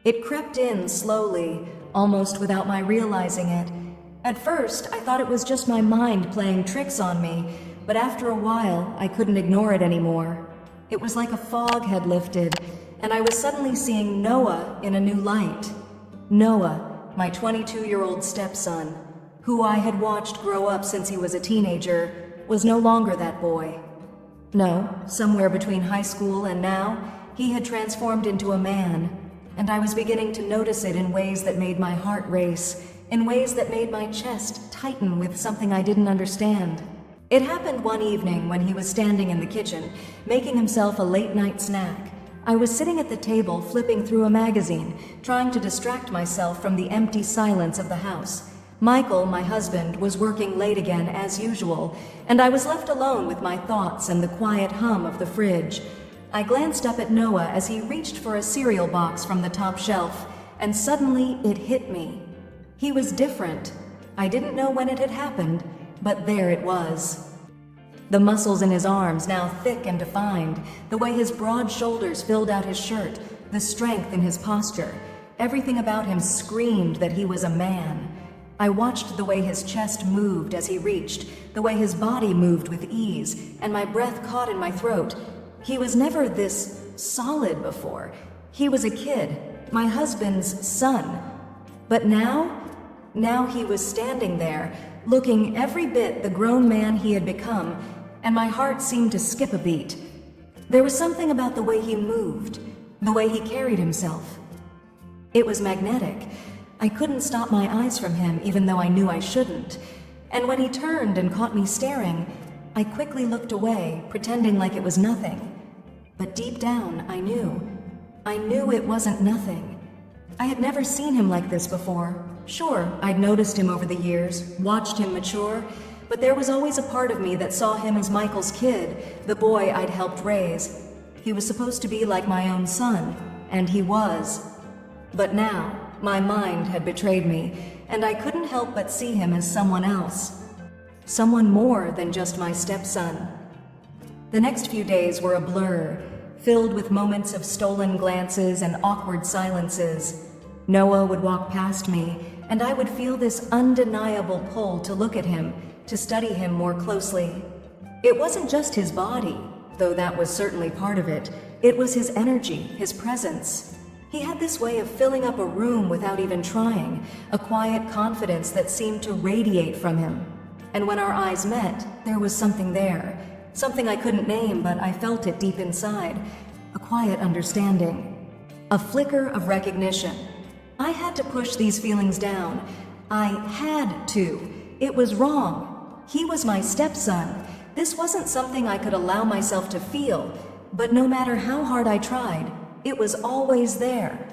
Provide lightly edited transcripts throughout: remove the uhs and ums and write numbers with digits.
It crept in slowly, almost without my realizing it. At first, I thought it was just my mind playing tricks on me, but after a while, I couldn't ignore it anymore. It was like a fog had lifted, and I was suddenly seeing Noah in a new light. Noah, my 22-year-old stepson, who I had watched grow up since he was a teenager, was no longer that boy. No, somewhere between high school and now, he had transformed into a man, and I was beginning to notice it in ways that made my heart race, in ways that made my chest tighten with something I didn't understand. It happened one evening when he was standing in the kitchen, making himself a late-night snack. I was sitting at the table flipping through a magazine, trying to distract myself from the empty silence of the house. Michael, my husband, was working late again as usual, and I was left alone with my thoughts and the quiet hum of the fridge. I glanced up at Noah as he reached for a cereal box from the top shelf, and suddenly it hit me. He was different. I didn't know when it had happened, but there it was. The muscles in his arms now thick and defined, the way his broad shoulders filled out his shirt, the strength in his posture. Everything about him screamed that he was a man. I watched the way his chest moved as he reached, the way his body moved with ease, and my breath caught in my throat. He was never this solid before. He was a kid, my husband's son. But now he was standing there, looking every bit the grown man he had become, and my heart seemed to skip a beat. There was something about the way he moved, the way he carried himself. It was magnetic. I couldn't stop my eyes from him, even though I knew I shouldn't. And when he turned and caught me staring, I quickly looked away, pretending like it was nothing. But deep down, I knew it wasn't nothing. I had never seen him like this before. Sure, I'd noticed him over the years, watched him mature, but there was always a part of me that saw him as Michael's kid, the boy I'd helped raise. He was supposed to be like my own son, and he was. But now, my mind had betrayed me, and I couldn't help but see him as someone else. Someone more than just my stepson. The next few days were a blur, filled with moments of stolen glances and awkward silences. Noah would walk past me, and I would feel this undeniable pull to look at him, to study him more closely. It wasn't just his body, though that was certainly part of it. It was his energy, his presence. He had this way of filling up a room without even trying, a quiet confidence that seemed to radiate from him. And when our eyes met, there was something there. Something I couldn't name, but I felt it deep inside. A quiet understanding. A flicker of recognition. I had to push these feelings down. I had to. It was wrong. He was my stepson. This wasn't something I could allow myself to feel. But no matter how hard I tried, it was always there.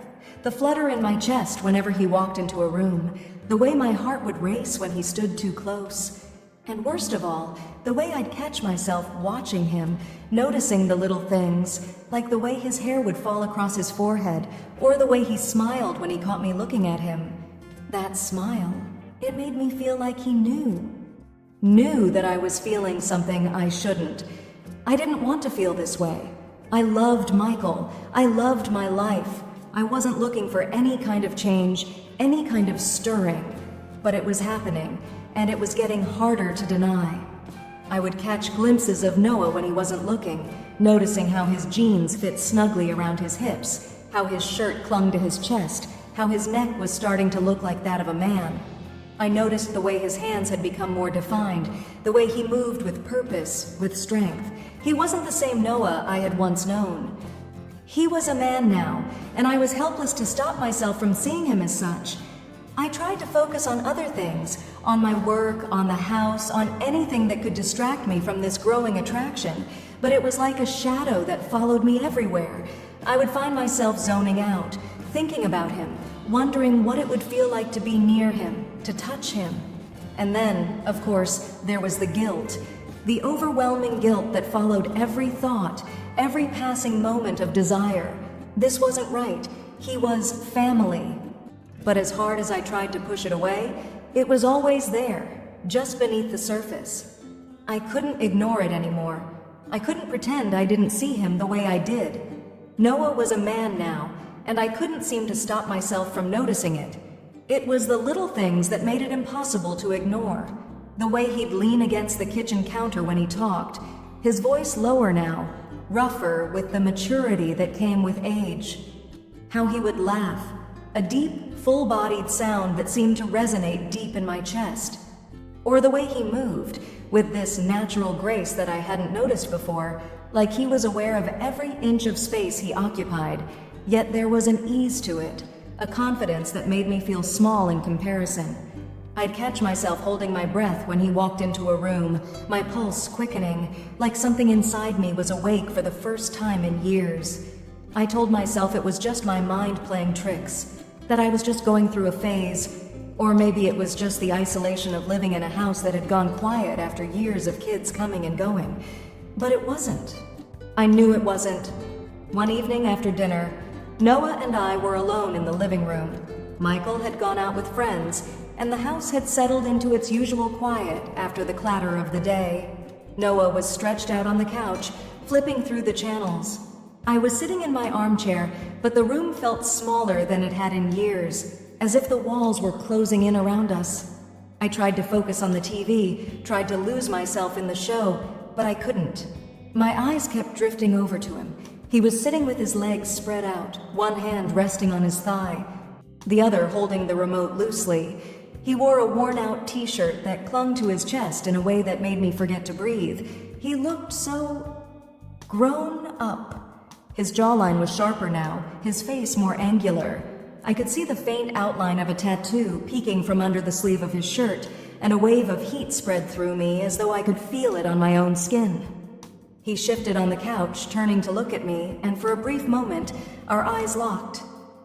The flutter in my chest whenever he walked into a room, the way my heart would race when he stood too close. And worst of all, the way I'd catch myself watching him, noticing the little things, like the way his hair would fall across his forehead, or the way he smiled when he caught me looking at him. That smile, it made me feel like he knew that I was feeling something I shouldn't. I didn't want to feel this way. I loved Michael. I loved my life. I wasn't looking for any kind of change, any kind of stirring. But it was happening, and it was getting harder to deny. I would catch glimpses of Noah when he wasn't looking, noticing how his jeans fit snugly around his hips, how his shirt clung to his chest, how his neck was starting to look like that of a man. I noticed the way his hands had become more defined, the way he moved with purpose, with strength. He wasn't the same Noah I had once known. He was a man now, and I was helpless to stop myself from seeing him as such. I tried to focus on other things, on my work, on the house, on anything that could distract me from this growing attraction, but it was like a shadow that followed me everywhere. I would find myself zoning out, thinking about him, wondering what it would feel like to be near him, to touch him. And then, of course, there was the guilt. The overwhelming guilt that followed every thought, every passing moment of desire. This wasn't right. He was family. But as hard as I tried to push it away, it was always there, just beneath the surface. I couldn't ignore it anymore. I couldn't pretend I didn't see him the way I did. Noah was a man now, and I couldn't seem to stop myself from noticing it. It was the little things that made it impossible to ignore. The way he'd lean against the kitchen counter when he talked, his voice lower now, rougher with the maturity that came with age. How he would laugh, a deep, full-bodied sound that seemed to resonate deep in my chest. Or the way he moved, with this natural grace that I hadn't noticed before, like he was aware of every inch of space he occupied, yet there was an ease to it, a confidence that made me feel small in comparison. I'd catch myself holding my breath when he walked into a room, my pulse quickening, like something inside me was awake for the first time in years. I told myself it was just my mind playing tricks, that I was just going through a phase, or maybe it was just the isolation of living in a house that had gone quiet after years of kids coming and going. But it wasn't. I knew it wasn't. One evening after dinner, Noah and I were alone in the living room. Michael had gone out with friends, and the house had settled into its usual quiet after the clatter of the day. Noah was stretched out on the couch, flipping through the channels. I was sitting in my armchair, but the room felt smaller than it had in years, as if the walls were closing in around us. I tried to focus on the TV, tried to lose myself in the show, but I couldn't. My eyes kept drifting over to him. He was sitting with his legs spread out, one hand resting on his thigh, the other holding the remote loosely. He wore a worn-out t-shirt that clung to his chest in a way that made me forget to breathe. He looked so grown up. His jawline was sharper now, his face more angular. I could see the faint outline of a tattoo peeking from under the sleeve of his shirt, and a wave of heat spread through me as though I could feel it on my own skin. He shifted on the couch, turning to look at me, and for a brief moment, our eyes locked.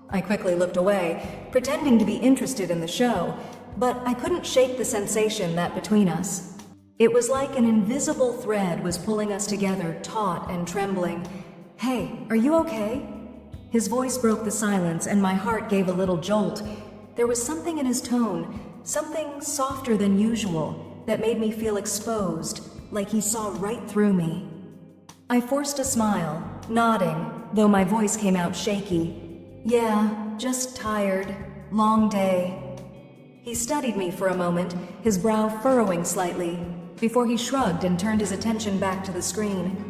I quickly looked away, pretending to be interested in the show, but I couldn't shake the sensation that between us. It was like an invisible thread was pulling us together, taut and trembling. "Hey, are you okay?" His voice broke the silence, and my heart gave a little jolt. There was something in his tone, something softer than usual, that made me feel exposed, like he saw right through me. I forced a smile, nodding, though my voice came out shaky. "Yeah, just tired. Long day." He studied me for a moment, his brow furrowing slightly, before he shrugged and turned his attention back to the screen.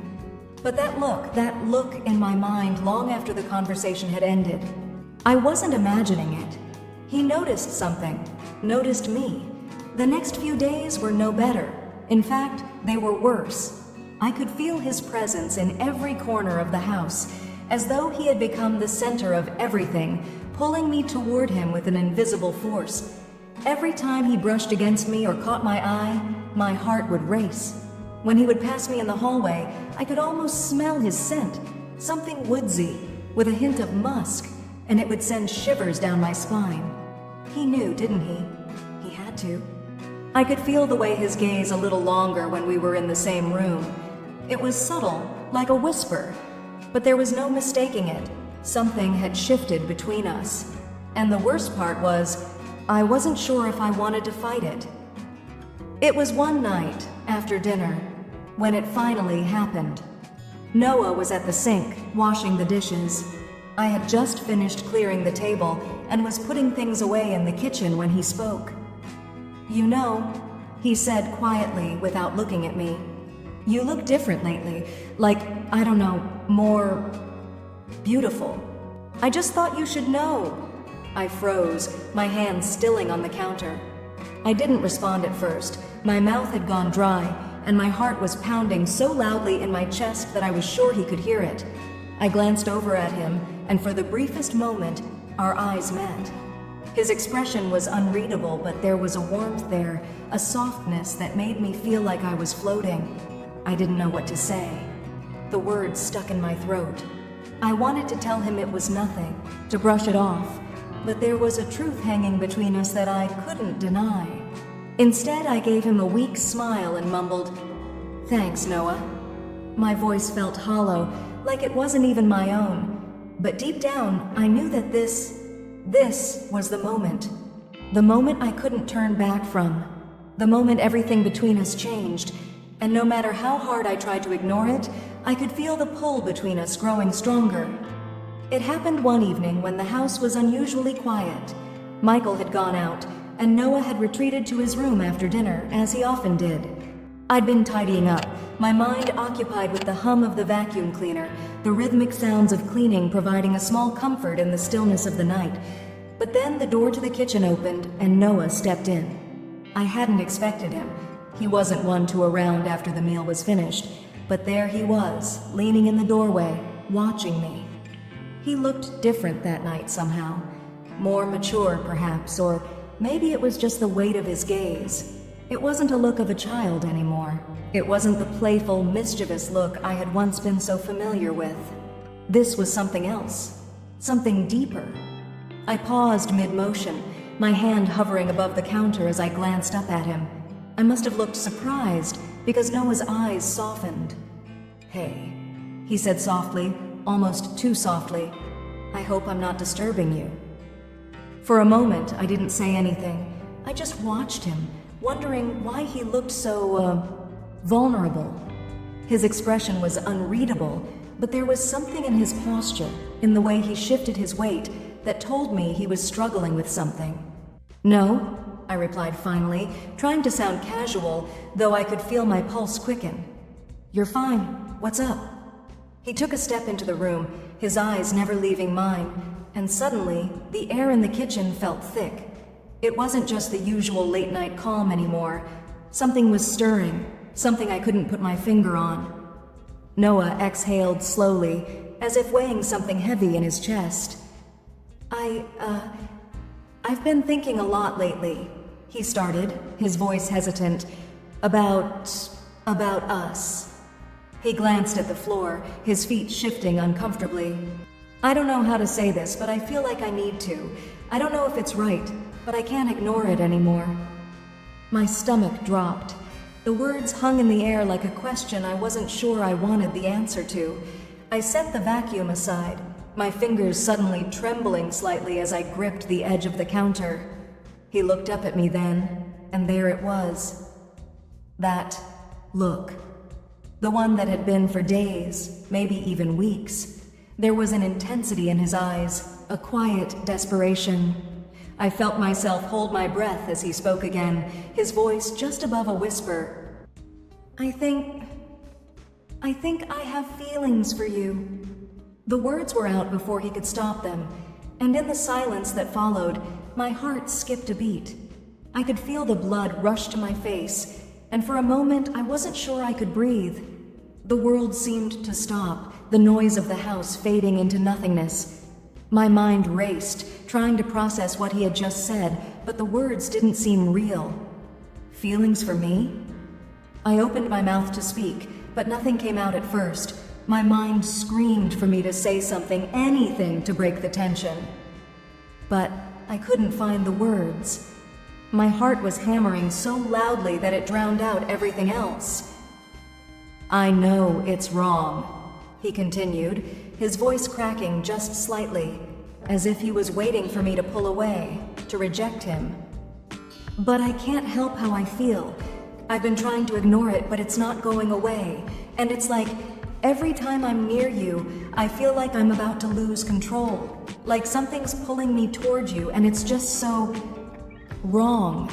But that look in my mind long after the conversation had ended. I wasn't imagining it. He noticed something, noticed me. The next few days were no better. In fact, they were worse. I could feel his presence in every corner of the house, as though he had become the center of everything, pulling me toward him with an invisible force. Every time he brushed against me or caught my eye, my heart would race. When he would pass me in the hallway, I could almost smell his scent, something woodsy, with a hint of musk, and it would send shivers down my spine. He knew, didn't he? He had to. I could feel the way his gaze a little longer when we were in the same room. It was subtle, like a whisper, but there was no mistaking it. Something had shifted between us. And the worst part was, I wasn't sure if I wanted to fight it. It was one night, after dinner, when it finally happened. Noah was at the sink, washing the dishes. I had just finished clearing the table and was putting things away in the kitchen when he spoke. "You know," he said quietly without looking at me, "you look different lately, like, I don't know, more beautiful. I just thought you should know." I froze, my hands stilling on the counter. I didn't respond at first. My mouth had gone dry, and my heart was pounding so loudly in my chest that I was sure he could hear it. I glanced over at him, and for the briefest moment, our eyes met. His expression was unreadable, but there was a warmth there, a softness that made me feel like I was floating. I didn't know what to say. The words stuck in my throat. I wanted to tell him it was nothing, to brush it off, but there was a truth hanging between us that I couldn't deny. Instead, I gave him a weak smile and mumbled, "Thanks, Noah." My voice felt hollow, like it wasn't even my own. But deep down, I knew that this was the moment. The moment I couldn't turn back from. The moment everything between us changed. And no matter how hard I tried to ignore it, I could feel the pull between us growing stronger. It happened one evening when the house was unusually quiet. Michael had gone out, and Noah had retreated to his room after dinner, as he often did. I'd been tidying up, my mind occupied with the hum of the vacuum cleaner, the rhythmic sounds of cleaning providing a small comfort in the stillness of the night. But then the door to the kitchen opened, and Noah stepped in. I hadn't expected him. He wasn't one to around after the meal was finished, but there he was, leaning in the doorway, watching me. He looked different that night somehow. More mature, perhaps, or maybe it was just the weight of his gaze. It wasn't a look of a child anymore. It wasn't the playful, mischievous look I had once been so familiar with. This was something else, something deeper. I paused mid-motion, my hand hovering above the counter as I glanced up at him. I must have looked surprised, because Noah's eyes softened. "Hey," he said softly, almost too softly. "I hope I'm not disturbing you." For a moment, I didn't say anything. I just watched him, wondering why he looked so, vulnerable. His expression was unreadable, but there was something in his posture, in the way he shifted his weight, that told me he was struggling with something. "No," I replied finally, trying to sound casual, though I could feel my pulse quicken. "You're fine. What's up?" He took a step into the room, his eyes never leaving mine, and suddenly, the air in the kitchen felt thick. It wasn't just the usual late-night calm anymore. Something was stirring, something I couldn't put my finger on. Noah exhaled slowly, as if weighing something heavy in his chest. I've been thinking a lot lately," he started, his voice hesitant, about us." He glanced at the floor, his feet shifting uncomfortably. "I don't know how to say this, but I feel like I need to. I don't know if it's right, but I can't ignore it anymore." My stomach dropped. The words hung in the air like a question I wasn't sure I wanted the answer to. I set the vacuum aside, my fingers suddenly trembling slightly as I gripped the edge of the counter. He looked up at me then, and there it was. That look. The one that had been for days, maybe even weeks. There was an intensity in his eyes, a quiet desperation. I felt myself hold my breath as he spoke again, his voice just above a whisper. I think I have feelings for you." The words were out before he could stop them, and in the silence that followed, my heart skipped a beat. I could feel the blood rush to my face, and for a moment I wasn't sure I could breathe. The world seemed to stop, the noise of the house fading into nothingness. My mind raced, trying to process what he had just said, but the words didn't seem real. Feelings for me? I opened my mouth to speak, but nothing came out at first. My mind screamed for me to say something, anything to break the tension. But I couldn't find the words. My heart was hammering so loudly that it drowned out everything else. "I know it's wrong," he continued, his voice cracking just slightly, as if he was waiting for me to pull away, to reject him. "But I can't help how I feel. I've been trying to ignore it, but it's not going away. And it's like, every time I'm near you, I feel like I'm about to lose control. Like something's pulling me toward you, and it's just so wrong."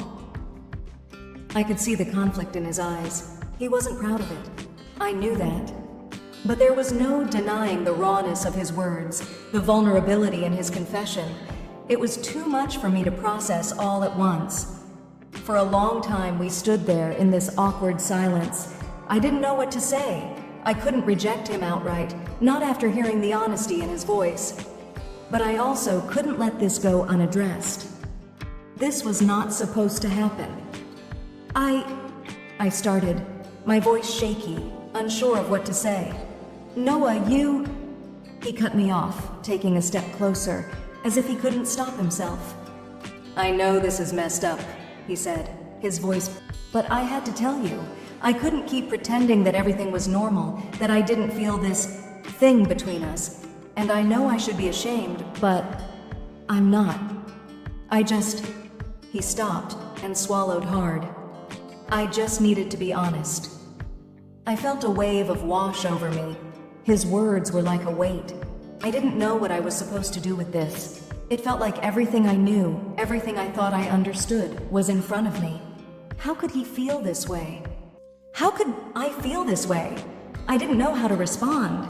I could see the conflict in his eyes. He wasn't proud of it. I knew that. But there was no denying the rawness of his words, the vulnerability in his confession. It was too much for me to process all at once. For a long time we stood there in this awkward silence. I didn't know what to say. I couldn't reject him outright, not after hearing the honesty in his voice. But I also couldn't let this go unaddressed. This was not supposed to happen. I started, my voice shaky, unsure of what to say. "Noah, you..." He cut me off, taking a step closer, as if he couldn't stop himself. "I know this is messed up," he said, his voice, "but I had to tell you. I couldn't keep pretending that everything was normal, that I didn't feel this thing between us. And I know I should be ashamed, but I'm not. He stopped and swallowed hard. "I just needed to be honest." I felt a wave of wash over me. His words were like a weight. I didn't know what I was supposed to do with this. It felt like everything I knew, everything I thought I understood, was in front of me. How could he feel this way? How could I feel this way? I didn't know how to respond.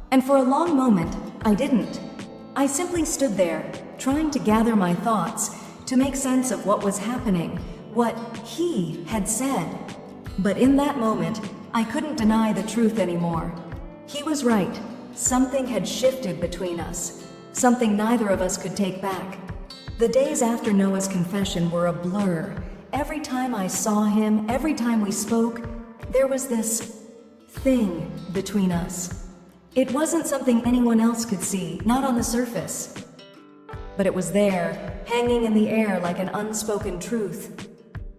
And for a long moment, I didn't. I simply stood there, trying to gather my thoughts, to make sense of what was happening, what he had said. But in that moment, I couldn't deny the truth anymore. He was right. Something had shifted between us, something neither of us could take back. The days after Noah's confession were a blur. Every time I saw him, every time we spoke, there was this thing between us. It wasn't something anyone else could see, not on the surface. But it was there, hanging in the air like an unspoken truth.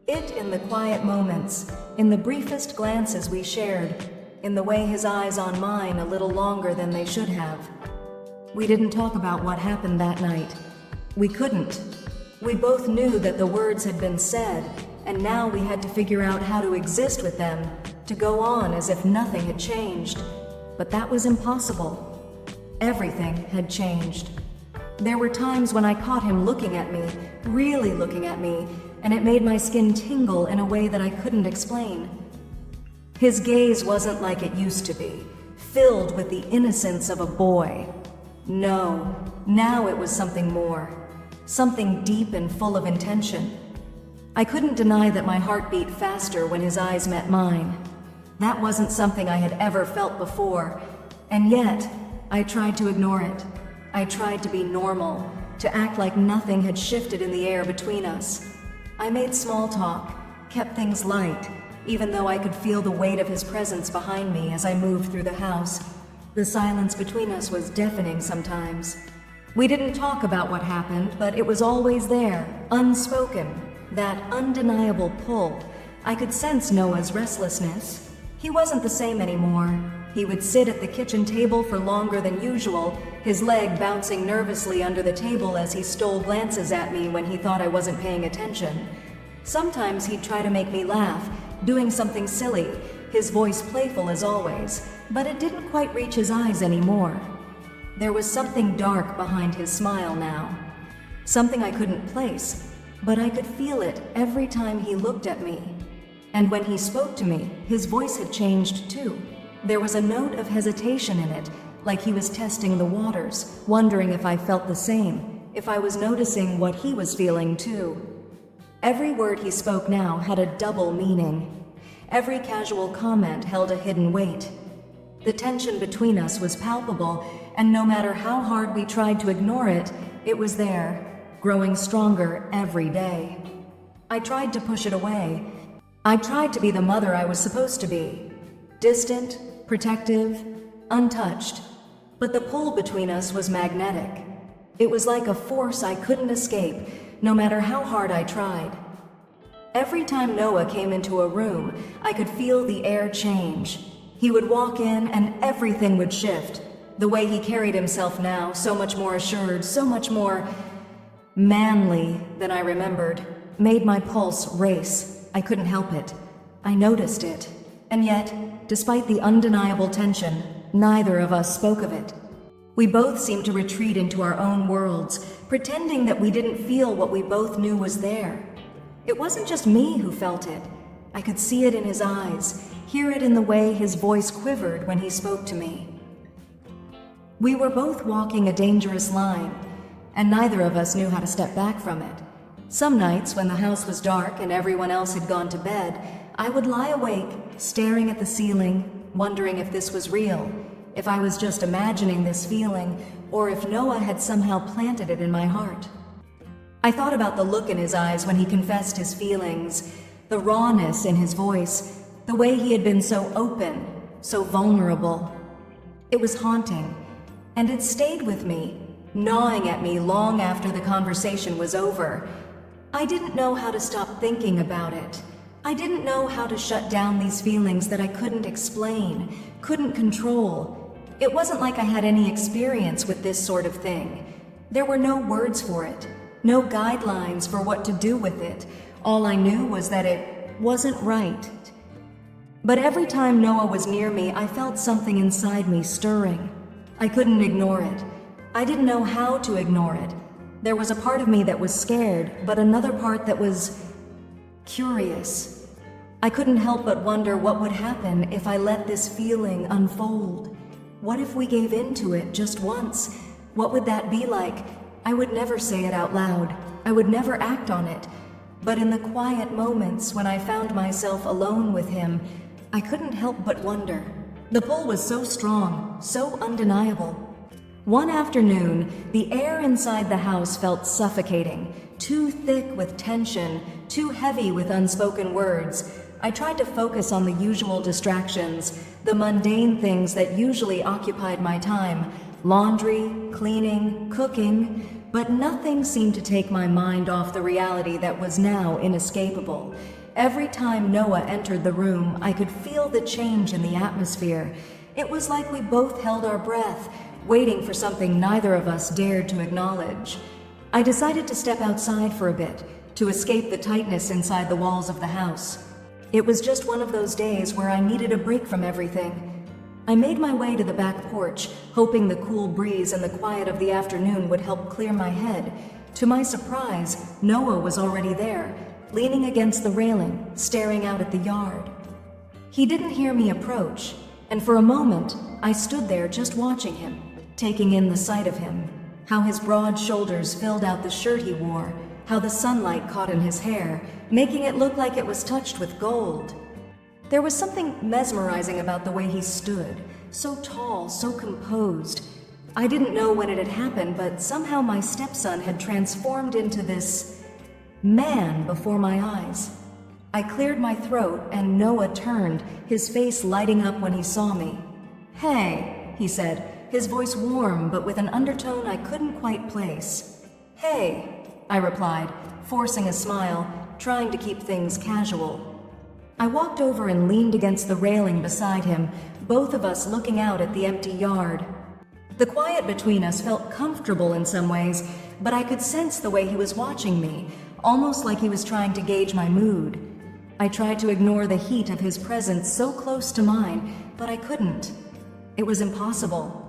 It in the quiet moments, in the briefest glances we shared, in the way his eyes on mine a little longer than they should have. We didn't talk about what happened that night. We couldn't. We both knew that the words had been said, and now we had to figure out how to exist with them, to go on as if nothing had changed. But that was impossible. Everything had changed. There were times when I caught him looking at me, really looking at me, and it made my skin tingle in a way that I couldn't explain. His gaze wasn't like it used to be, filled with the innocence of a boy. No, now it was something more, something deep and full of intention. I couldn't deny that my heart beat faster when his eyes met mine. That wasn't something I had ever felt before, and yet I tried to ignore it. I tried to be normal, to act like nothing had shifted in the air between us. I made small talk, kept things light, even though I could feel the weight of his presence behind me as I moved through the house. The silence between us was deafening sometimes. We didn't talk about what happened, but it was always there, unspoken, that undeniable pull. I could sense Noah's restlessness. He wasn't the same anymore. He would sit at the kitchen table for longer than usual, his leg bouncing nervously under the table as he stole glances at me when he thought I wasn't paying attention. Sometimes he'd try to make me laugh, doing something silly, his voice playful as always, but it didn't quite reach his eyes anymore. There was something dark behind his smile now, something I couldn't place, but I could feel it every time he looked at me. And when he spoke to me, his voice had changed too. There was a note of hesitation in it, like he was testing the waters, wondering if I felt the same, if I was noticing what he was feeling too. Every word he spoke now had a double meaning. Every casual comment held a hidden weight. The tension between us was palpable, and no matter how hard we tried to ignore it, it was there, growing stronger every day. I tried to push it away. I tried to be the mother I was supposed to be. Distant, protective, untouched. But the pull between us was magnetic. It was like a force I couldn't escape, no matter how hard I tried. Every time Noah came into a room, I could feel the air change. He would walk in and everything would shift. The way he carried himself now, so much more assured, so much more manly than I remembered, made my pulse race. I couldn't help it. I noticed it. And yet, despite the undeniable tension, neither of us spoke of it. We both seemed to retreat into our own worlds, pretending that we didn't feel what we both knew was there. It wasn't just me who felt it. I could see it in his eyes, hear it in the way his voice quivered when he spoke to me. We were both walking a dangerous line, and neither of us knew how to step back from it. Some nights, when the house was dark and everyone else had gone to bed, I would lie awake, staring at the ceiling, wondering if this was real, if I was just imagining this feeling, or if Noah had somehow planted it in my heart. I thought about the look in his eyes when he confessed his feelings, the rawness in his voice, the way he had been so open, so vulnerable. It was haunting, and it stayed with me, gnawing at me long after the conversation was over. I didn't know how to stop thinking about it. I didn't know how to shut down these feelings that I couldn't explain, couldn't control. It wasn't like I had any experience with this sort of thing. There were no words for it, no guidelines for what to do with it. All I knew was that it wasn't right. But every time Noah was near me, I felt something inside me stirring. I couldn't ignore it. I didn't know how to ignore it. There was a part of me that was scared, but another part that was curious. I couldn't help but wonder what would happen if I let this feeling unfold. What if we gave in to it just once? What would that be like? I would never say it out loud. I would never act on it. But in the quiet moments when I found myself alone with him, I couldn't help but wonder. The pull was so strong, so undeniable. One afternoon, the air inside the house felt suffocating, too thick with tension, too heavy with unspoken words. I tried to focus on the usual distractions, the mundane things that usually occupied my time, laundry, cleaning, cooking, but nothing seemed to take my mind off the reality that was now inescapable. Every time Noah entered the room, I could feel the change in the atmosphere. It was like we both held our breath, waiting for something neither of us dared to acknowledge. I decided to step outside for a bit, to escape the tightness inside the walls of the house. It was just one of those days where I needed a break from everything. I made my way to the back porch, hoping the cool breeze and the quiet of the afternoon would help clear my head. To my surprise, Noah was already there, leaning against the railing, staring out at the yard. He didn't hear me approach, and for a moment, I stood there just watching him, taking in the sight of him, how his broad shoulders filled out the shirt he wore, how the sunlight caught in his hair, making it look like it was touched with gold. There was something mesmerizing about the way he stood, so tall, so composed. I didn't know when it had happened, but somehow my stepson had transformed into this man before my eyes. I cleared my throat and Noah turned, his face lighting up when he saw me. "Hey," he said, his voice warm but with an undertone I couldn't quite place. "Hey," I replied, forcing a smile, trying to keep things casual. I walked over and leaned against the railing beside him, both of us looking out at the empty yard. The quiet between us felt comfortable in some ways, but I could sense the way he was watching me, almost like he was trying to gauge my mood. I tried to ignore the heat of his presence so close to mine, but I couldn't. It was impossible.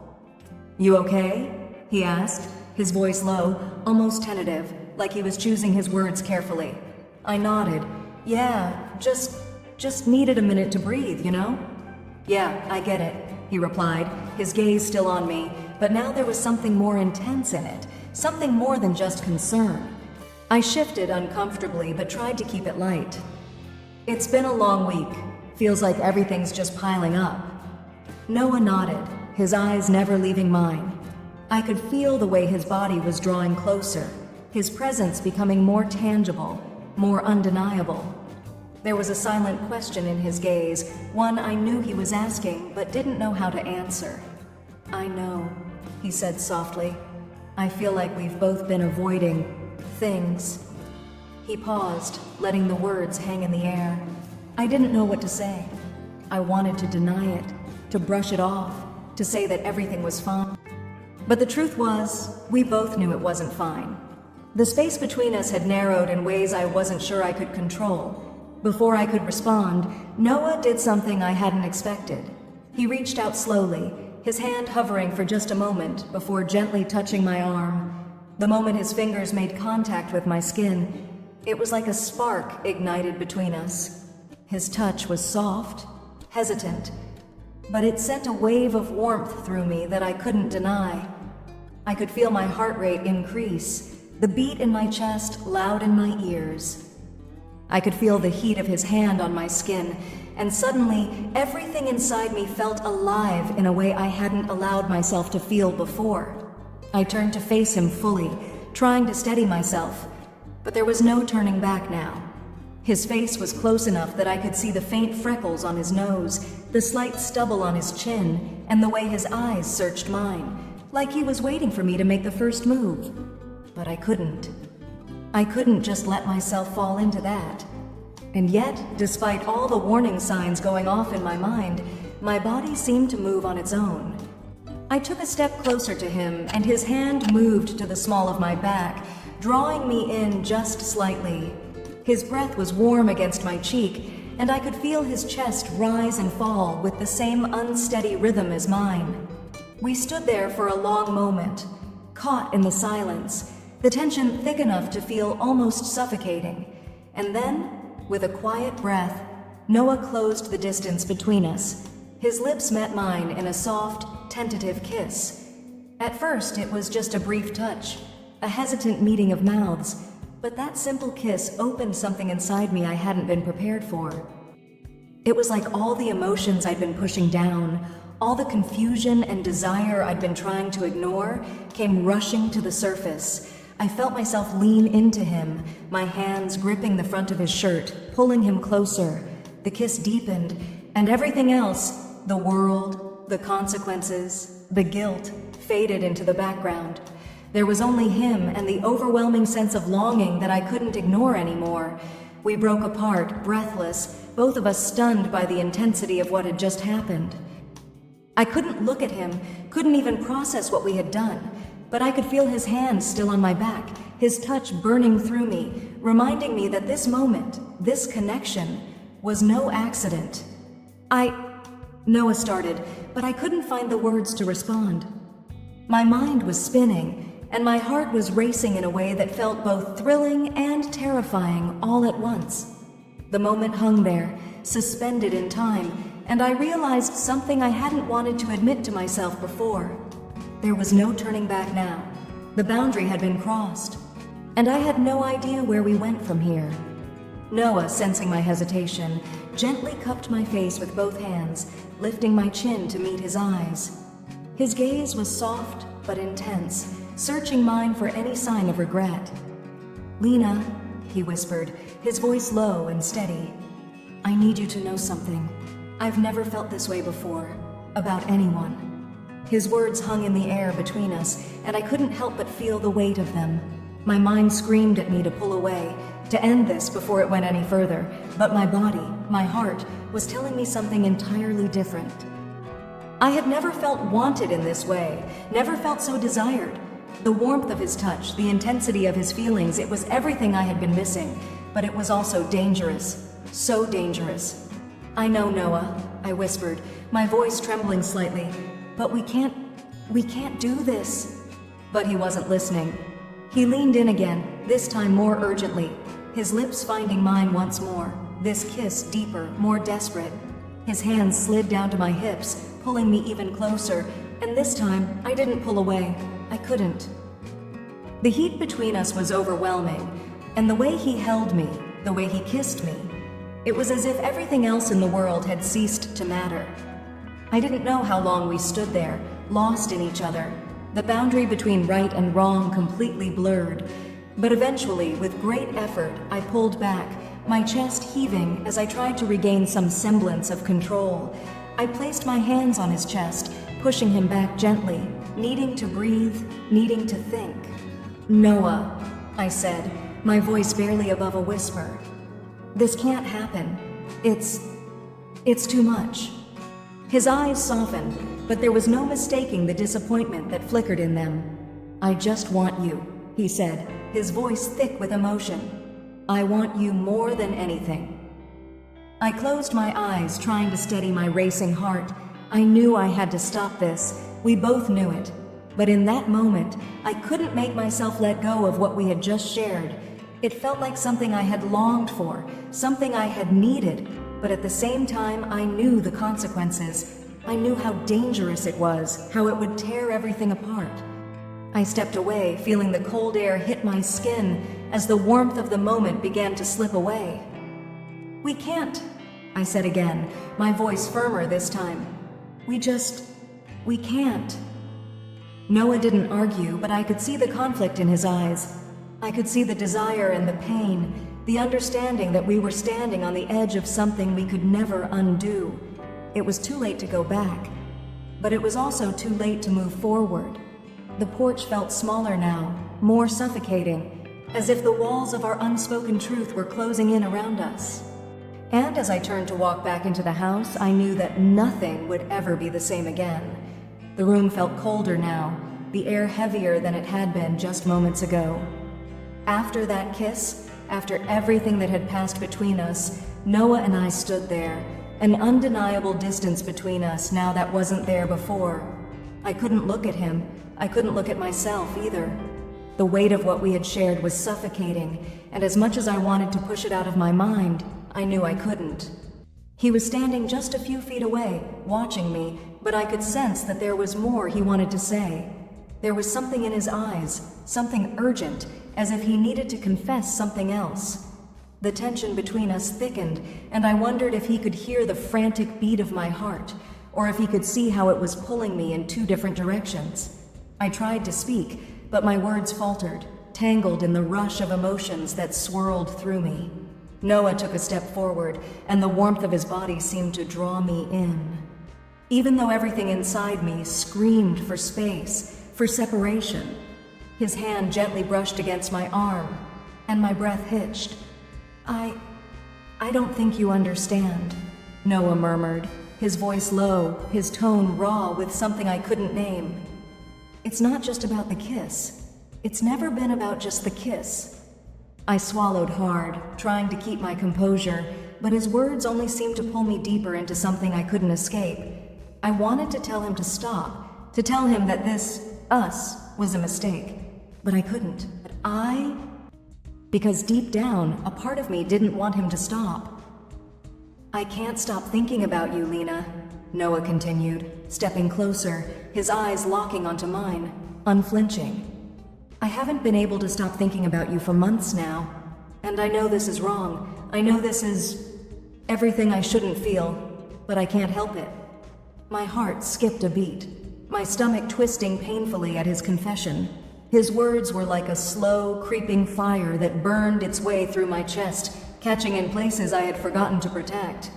"You okay?" he asked, his voice low, almost tentative, like he was choosing his words carefully. I nodded. "Yeah, just needed a minute to breathe, you know?" "Yeah, I get it," he replied, his gaze still on me, but now there was something more intense in it, something more than just concern. I shifted uncomfortably, but tried to keep it light. "It's been a long week. Feels like everything's just piling up." Noah nodded, his eyes never leaving mine. I could feel the way his body was drawing closer, his presence becoming more tangible, more undeniable. There was a silent question in his gaze, one I knew he was asking, but didn't know how to answer. "I know," he said softly. "I feel like we've both been avoiding things." He paused, letting the words hang in the air. I didn't know what to say. I wanted to deny it, to brush it off, to say that everything was fine. But the truth was, we both knew it wasn't fine. The space between us had narrowed in ways I wasn't sure I could control. Before I could respond, Noah did something I hadn't expected. He reached out slowly, his hand hovering for just a moment before gently touching my arm. The moment his fingers made contact with my skin, it was like a spark ignited between us. His touch was soft, hesitant, but it sent a wave of warmth through me that I couldn't deny. I could feel my heart rate increase, the beat in my chest loud in my ears. I could feel the heat of his hand on my skin, and suddenly everything inside me felt alive in a way I hadn't allowed myself to feel before. I turned to face him fully, trying to steady myself, but there was no turning back now. His face was close enough that I could see the faint freckles on his nose, the slight stubble on his chin, and the way his eyes searched mine, like he was waiting for me to make the first move. But I couldn't. I couldn't just let myself fall into that. And yet, despite all the warning signs going off in my mind, my body seemed to move on its own. I took a step closer to him, and his hand moved to the small of my back, drawing me in just slightly. His breath was warm against my cheek, and I could feel his chest rise and fall with the same unsteady rhythm as mine. We stood there for a long moment, caught in the silence, the tension thick enough to feel almost suffocating. And then, with a quiet breath, Noah closed the distance between us. His lips met mine in a soft, tentative kiss. At first, it was just a brief touch, a hesitant meeting of mouths, but that simple kiss opened something inside me I hadn't been prepared for. It was like all the emotions I'd been pushing down, all the confusion and desire I'd been trying to ignore, came rushing to the surface. I felt myself lean into him, my hands gripping the front of his shirt, pulling him closer. The kiss deepened, and everything else, the world, the consequences, the guilt, faded into the background. There was only him and the overwhelming sense of longing that I couldn't ignore anymore. We broke apart, breathless, both of us stunned by the intensity of what had just happened. I couldn't look at him, couldn't even process what we had done, but I could feel his hand still on my back, his touch burning through me, reminding me that this moment, this connection, was no accident. Noah started, but I couldn't find the words to respond. My mind was spinning, and my heart was racing in a way that felt both thrilling and terrifying all at once. The moment hung there, suspended in time, and I realized something I hadn't wanted to admit to myself before. There was no turning back now. The boundary had been crossed, and I had no idea where we went from here. Noah, sensing my hesitation, gently cupped my face with both hands, lifting my chin to meet his eyes. His gaze was soft but intense, searching mine for any sign of regret. "Lena," he whispered, his voice low and steady, "I need you to know something. I've never felt this way before, about anyone." His words hung in the air between us, and I couldn't help but feel the weight of them. My mind screamed at me to pull away, to end this before it went any further, but my body, my heart, was telling me something entirely different. I had never felt wanted in this way, never felt so desired. The warmth of his touch, the intensity of his feelings, it was everything I had been missing, but it was also dangerous, so dangerous. "I know, Noah," I whispered, my voice trembling slightly, "but we can't do this." But he wasn't listening. He leaned in again, this time more urgently, his lips finding mine once more, this kiss deeper, more desperate. His hands slid down to my hips, pulling me even closer, and this time I didn't pull away. I couldn't. The heat between us was overwhelming, and the way he held me, the way he kissed me, it was as if everything else in the world had ceased to matter. I didn't know how long we stood there, lost in each other, the boundary between right and wrong completely blurred. But eventually, with great effort, I pulled back, my chest heaving as I tried to regain some semblance of control. I placed my hands on his chest, pushing him back gently, needing to breathe, needing to think. "Noah," I said, my voice barely above a whisper. "This can't happen. It's too much." His eyes softened, but there was no mistaking the disappointment that flickered in them. "I just want you," he said, his voice thick with emotion. "I want you more than anything." I closed my eyes, trying to steady my racing heart. I knew I had to stop this. We both knew it. But in that moment, I couldn't make myself let go of what we had just shared. It felt like something I had longed for, something I had needed, but at the same time, I knew the consequences. I knew how dangerous it was, how it would tear everything apart. I stepped away, feeling the cold air hit my skin as the warmth of the moment began to slip away. "We can't," I said again, my voice firmer this time. We can't." Noah didn't argue, but I could see the conflict in his eyes. I could see the desire and the pain, the understanding that we were standing on the edge of something we could never undo. It was too late to go back, but it was also too late to move forward. The porch felt smaller now, more suffocating, as if the walls of our unspoken truth were closing in around us. And as I turned to walk back into the house, I knew that nothing would ever be the same again. The room felt colder now, the air heavier than it had been just moments ago. After that kiss, after everything that had passed between us, Noah and I stood there, an undeniable distance between us now that wasn't there before. I couldn't look at him. I couldn't look at myself either. The weight of what we had shared was suffocating, and as much as I wanted to push it out of my mind, I knew I couldn't. He was standing just a few feet away, watching me, but I could sense that there was more he wanted to say. There was something in his eyes, something urgent, as if he needed to confess something else. The tension between us thickened, and I wondered if he could hear the frantic beat of my heart, or if he could see how it was pulling me in two different directions. I tried to speak, but my words faltered, tangled in the rush of emotions that swirled through me. Noah took a step forward, and the warmth of his body seemed to draw me in. Even though everything inside me screamed for space, for separation, his hand gently brushed against my arm, and my breath hitched. I don't think you understand, Noah murmured, his voice low, his tone raw with something I couldn't name. It's not just about the kiss. It's never been about just the kiss. I swallowed hard, trying to keep my composure, but his words only seemed to pull me deeper into something I couldn't escape. I wanted to tell him to stop, to tell him that this, us, was a mistake, but I couldn't. Because deep down, a part of me didn't want him to stop. I can't stop thinking about you, Lena, Noah continued, stepping closer, his eyes locking onto mine, unflinching. I haven't been able to stop thinking about you for months now, and I know this is wrong. I know this is everything I shouldn't feel, but I can't help it. My heart skipped a beat, my stomach twisting painfully at his confession. His words were like a slow, creeping fire that burned its way through my chest, catching in places I had forgotten to protect.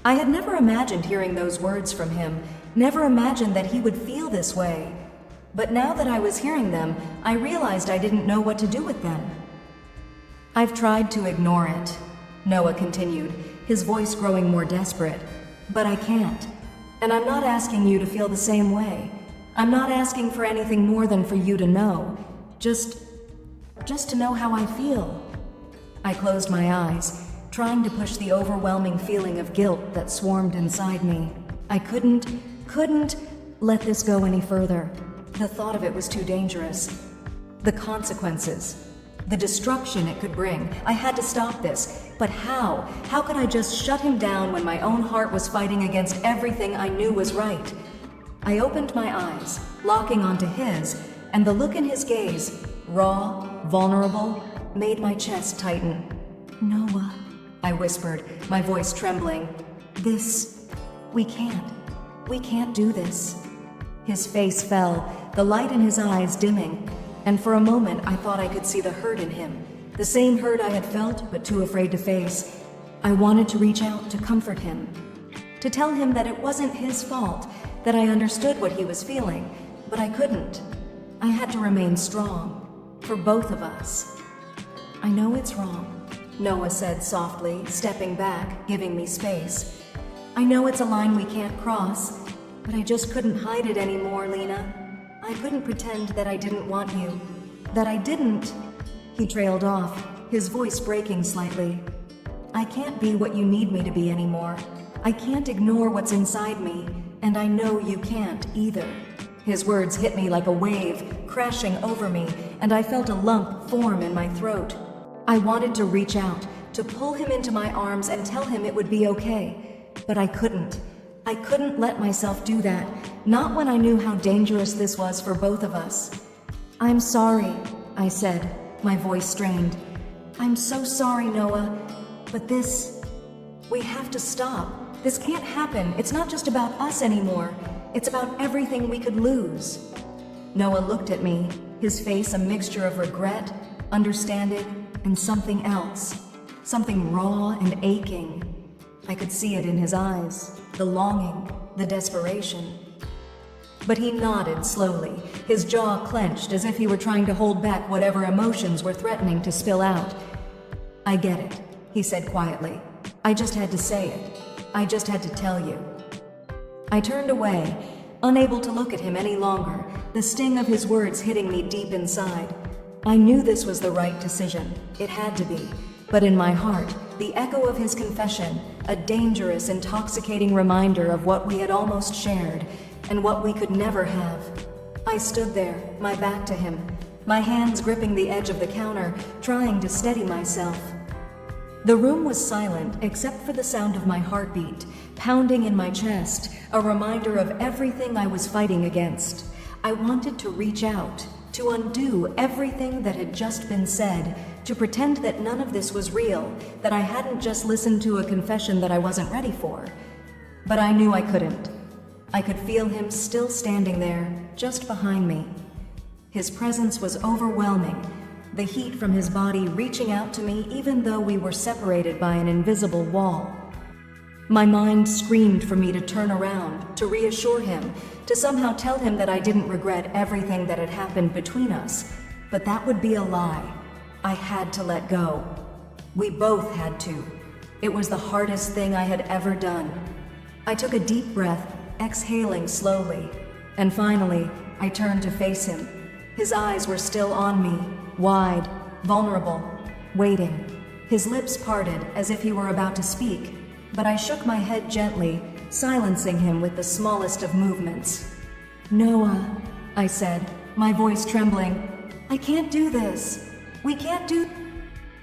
I had never imagined hearing those words from him, never imagined that he would feel this way. But now that I was hearing them, I realized I didn't know what to do with them. I've tried to ignore it, Noah continued, his voice growing more desperate. But I can't. And I'm not asking you to feel the same way. I'm not asking for anything more than for you to know. Just to know how I feel. I closed my eyes, trying to push the overwhelming feeling of guilt that swarmed inside me. I couldn't let this go any further. The thought of it was too dangerous. The consequences, the destruction it could bring. I had to stop this. But how? How could I just shut him down when my own heart was fighting against everything I knew was right? I opened my eyes, locking onto his, and the look in his gaze, raw, vulnerable, made my chest tighten. Noah, I whispered, my voice trembling. We can't do this. His face fell, the light in his eyes dimming, and for a moment I thought I could see the hurt in him, the same hurt I had felt but too afraid to face. I wanted to reach out to comfort him, to tell him that it wasn't his fault, that I understood what he was feeling, but I couldn't. I had to remain strong, for both of us. I know it's wrong, Noah said softly, stepping back, giving me space. I know it's a line we can't cross, but I just couldn't hide it anymore, Lena. I couldn't pretend that I didn't want you, that I didn't. He trailed off, his voice breaking slightly. I can't be what you need me to be anymore. I can't ignore what's inside me, and I know you can't either. His words hit me like a wave, crashing over me, and I felt a lump form in my throat. I wanted to reach out, to pull him into my arms and tell him it would be okay, but I couldn't. I couldn't let myself do that, not when I knew how dangerous this was for both of us. I'm sorry, I said, my voice strained. I'm so sorry, Noah, but we have to stop. This can't happen. It's not just about us anymore. It's about everything we could lose. Noah looked at me, his face a mixture of regret, understanding, and something else. Something raw and aching. I could see it in his eyes, the longing, the desperation. But he nodded slowly, his jaw clenched as if he were trying to hold back whatever emotions were threatening to spill out. I get it, he said quietly. I just had to say it. I just had to tell you. I turned away, unable to look at him any longer, the sting of his words hitting me deep inside. I knew this was the right decision. It had to be. But in my heart, the echo of his confession, a dangerous, intoxicating reminder of what we had almost shared and what we could never have. I stood there, my back to him, my hands gripping the edge of the counter, trying to steady myself. The room was silent except for the sound of my heartbeat, pounding in my chest, a reminder of everything I was fighting against. I wanted to reach out, to undo everything that had just been said, to pretend that none of this was real, that I hadn't just listened to a confession that I wasn't ready for. But I knew I couldn't. I could feel him still standing there, just behind me. His presence was overwhelming, the heat from his body reaching out to me even though we were separated by an invisible wall. My mind screamed for me to turn around, to reassure him, to somehow tell him that I didn't regret everything that had happened between us. But that would be a lie. I had to let go. We both had to. It was the hardest thing I had ever done. I took a deep breath, exhaling slowly, and finally, I turned to face him. His eyes were still on me, wide, vulnerable, waiting. His lips parted as if he were about to speak, but I shook my head gently, silencing him with the smallest of movements. "Noah," I said, my voice trembling, "I can't do this. We can't do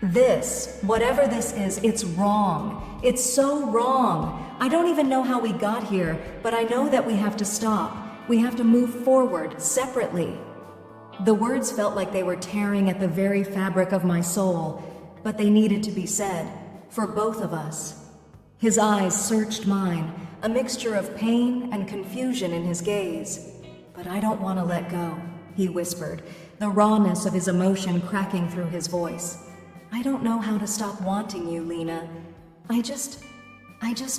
this. Whatever this is, it's wrong. It's so wrong. I don't even know how we got here, but I know that we have to stop. We have to move forward, separately." The words felt like they were tearing at the very fabric of my soul, but they needed to be said, for both of us. His eyes searched mine, a mixture of pain and confusion in his gaze. "But I don't want to let go," he whispered, the rawness of his emotion cracking through his voice. "I don't know how to stop wanting you, Lena. I just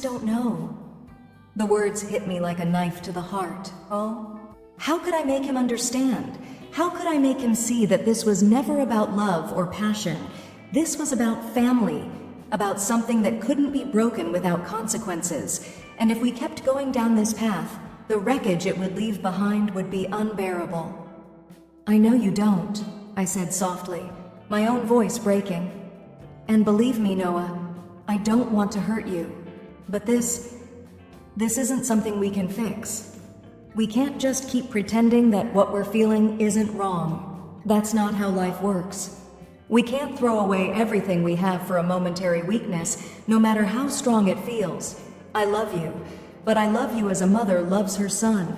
don't know." The words hit me like a knife to the heart. Oh? How could I make him understand? How could I make him see that this was never about love or passion? This was about family, about something that couldn't be broken without consequences. And if we kept going down this path, the wreckage it would leave behind would be unbearable. "I know you don't," I said softly, my own voice breaking. "And believe me, Noah, I don't want to hurt you. But this isn't something we can fix. We can't just keep pretending that what we're feeling isn't wrong. That's not how life works. We can't throw away everything we have for a momentary weakness, no matter how strong it feels. I love you, but I love you as a mother loves her son.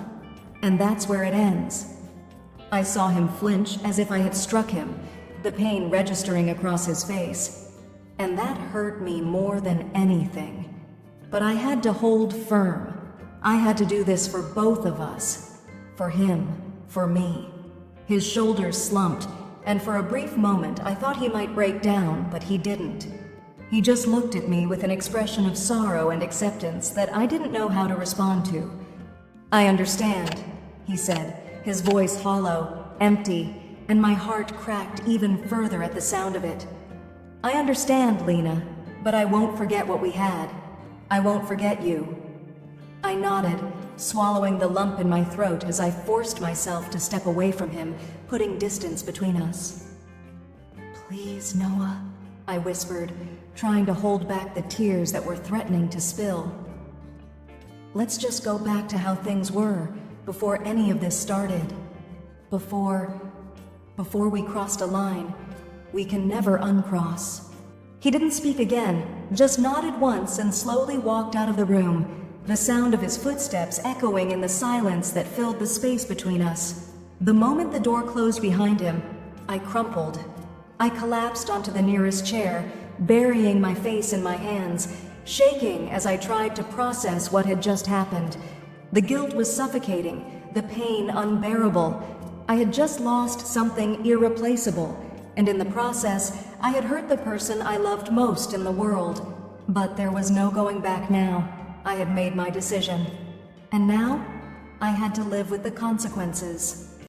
And that's where it ends." I saw him flinch as if I had struck him, the pain registering across his face. And that hurt me more than anything. But I had to hold firm. I had to do this for both of us. For him, for me. His shoulders slumped, and for a brief moment I thought he might break down, but he didn't. He just looked at me with an expression of sorrow and acceptance that I didn't know how to respond to. "I understand," he said, his voice hollow, empty, and my heart cracked even further at the sound of it. "I understand, Lena, but I won't forget what we had. I won't forget you." I nodded, swallowing the lump in my throat as I forced myself to step away from him, putting distance between us. "Please, Noah," I whispered, trying to hold back the tears that were threatening to spill. "Let's just go back to how things were before any of this started. Before we crossed a line we can never uncross." He didn't speak again, just nodded once and slowly walked out of the room, the sound of his footsteps echoing in the silence that filled the space between us. The moment the door closed behind him, I crumpled. I collapsed onto the nearest chair, burying my face in my hands, shaking as I tried to process what had just happened. The guilt was suffocating, the pain unbearable. I had just lost something irreplaceable, and in the process, I had hurt the person I loved most in the world. But there was no going back now. I had made my decision. And now, I had to live with the consequences.